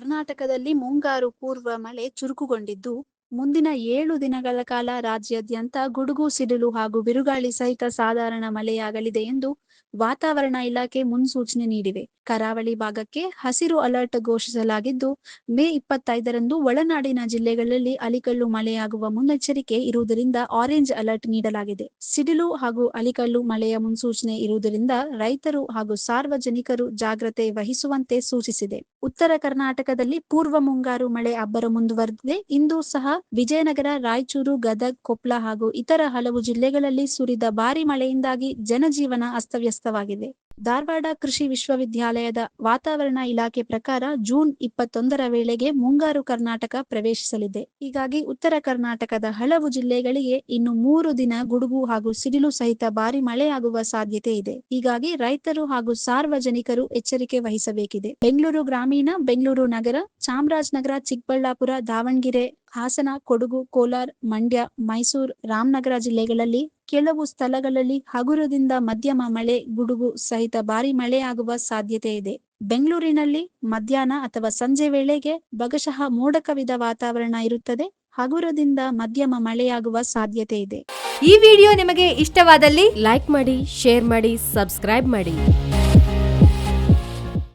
ಕರ್ನಾಟಕದಲ್ಲಿ ಮುಂಗಾರು ಪೂರ್ವ ಮಳೆ ಚುರುಕುಗೊಂಡಿದ್ದು, ಮುಂದಿನ 7 ದಿನಗಳ ಕಾಲ ರಾಜ್ಯಾದ್ಯಂತ ಗುಡುಗು ಸಿಡಿಲು ಹಾಗೂ ಬಿರುಗಾಳಿ ಸಹಿತ ಸಾಧಾರಣ ಮಳೆಯಾಗಲಿದೆ ಎಂದು ವಾತಾವರಣ ಇಲಾಖೆ ಮುನ್ಸೂಚನೆ ನೀಡಿದೆ. ಕರಾವಳಿ ಭಾಗಕ್ಕೆ ಹಸಿರು ಅಲರ್ಟ್ ಘೋಷಿಸಲಾಗಿದ್ದು, ಮೇ 25ರಂದು ಒಳನಾಡಿನ ಜಿಲ್ಲೆಗಳಲ್ಲಿ ಅಲಿಕಲ್ಲು ಮಳೆಯಾಗುವ ಮುನ್ನೆಚ್ಚರಿಕೆ ಇರುವುದರಿಂದ ಆರೆಂಜ್ ಅಲರ್ಟ್ ನೀಡಲಾಗಿದೆ. ಸಿಡಿಲು ಹಾಗೂ ಅಲಿಕಲ್ಲು ಮಳೆಯ ಮುನ್ಸೂಚನೆ ಇರುವುದರಿಂದ ರೈತರು ಹಾಗೂ ಸಾರ್ವಜನಿಕರು ಜಾಗ್ರತೆ ವಹಿಸುವಂತೆ ಸೂಚಿಸಿದೆ. ಉತ್ತರ ಕರ್ನಾಟಕದಲ್ಲಿ ಪೂರ್ವ ಮುಂಗಾರು ಮಳೆ ಅಬ್ಬರ ಮುಂದುವರೆದಿದೆ. ಇಂದು ಸಹ ವಿಜಯನಗರ, ರಾಯಚೂರು, ಗದಗ, ಕೊಪ್ಪಳ ಹಾಗೂ ಇತರ ಹಲವು ಜಿಲ್ಲೆಗಳಲ್ಲಿ ಸುರಿದ ಭಾರೀ ಮಳೆಯಿಂದಾಗಿ ಜನಜೀವನ ಅಸ್ತವ್ಯಸ್ತವಾಗಿದೆ. ಧಾರವಾಡ ಕೃಷಿ ವಿಶ್ವವಿದ್ಯಾಲಯದ ವಾತಾವರಣ ಇಲಾಖೆ ಪ್ರಕಾರ ಜೂನ್ 21ರ ವೇಳೆಗೆ ಮುಂಗಾರು ಕರ್ನಾಟಕ ಪ್ರವೇಶಿಸಲಿದೆ. ಹೀಗಾಗಿ ಉತ್ತರ ಕರ್ನಾಟಕದ ಹಲವು ಜಿಲ್ಲೆಗಳಿಗೆ ಇನ್ನು 3 ದಿನ ಗುಡುಗು ಹಾಗೂ ಸಿಡಿಲು ಸಹಿತ ಭಾರೀ ಮಳೆಯಾಗುವ ಸಾಧ್ಯತೆ ಇದೆ. ಹೀಗಾಗಿ ರೈತರು ಹಾಗೂ ಸಾರ್ವಜನಿಕರು ಎಚ್ಚರಿಕೆ ವಹಿಸಬೇಕಿದೆ. ಬೆಂಗಳೂರು ಗ್ರಾಮೀಣ, ಬೆಂಗಳೂರು ನಗರ, ಚಾಮರಾಜನಗರ, ಚಿಕ್ಕಬಳ್ಳಾಪುರ, ದಾವಣಗೆರೆ, ಹಾಸನ, ಕೊಡಗು, ಕೋಲಾರ, ಮಂಡ್ಯ, ಮೈಸೂರು, ರಾಮನಗರ ಜಿಲ್ಲೆಗಳಲ್ಲಿ ಕೆಲವು ಸ್ಥಳಗಳಲ್ಲಿ ಹಗುರದಿಂದ ಮಧ್ಯಮ ಮಳೆ, ಗುಡುಗು ಸಹಿತ ಭಾರೀ ಮಳೆಯಾಗುವ ಸಾಧ್ಯತೆ ಇದೆ. ಬೆಂಗಳೂರಿನಲ್ಲಿ ಮಧ್ಯಾಹ್ನ ಅಥವಾ ಸಂಜೆ ವೇಳೆಗೆ ಭಾಗಶಃ ಮೋಡ ಕವಿದ ವಾತಾವರಣ ಇರುತ್ತದೆ. ಹಗುರದಿಂದ ಮಧ್ಯಮ ಮಳೆಯಾಗುವ ಸಾಧ್ಯತೆ ಇದೆ. ಈ ವಿಡಿಯೋ ನಿಮಗೆ ಇಷ್ಟವಾದಲ್ಲಿ ಲೈಕ್ ಮಾಡಿ, ಶೇರ್ ಮಾಡಿ, ಸಬ್ಸ್ಕ್ರೈಬ್ ಮಾಡಿ.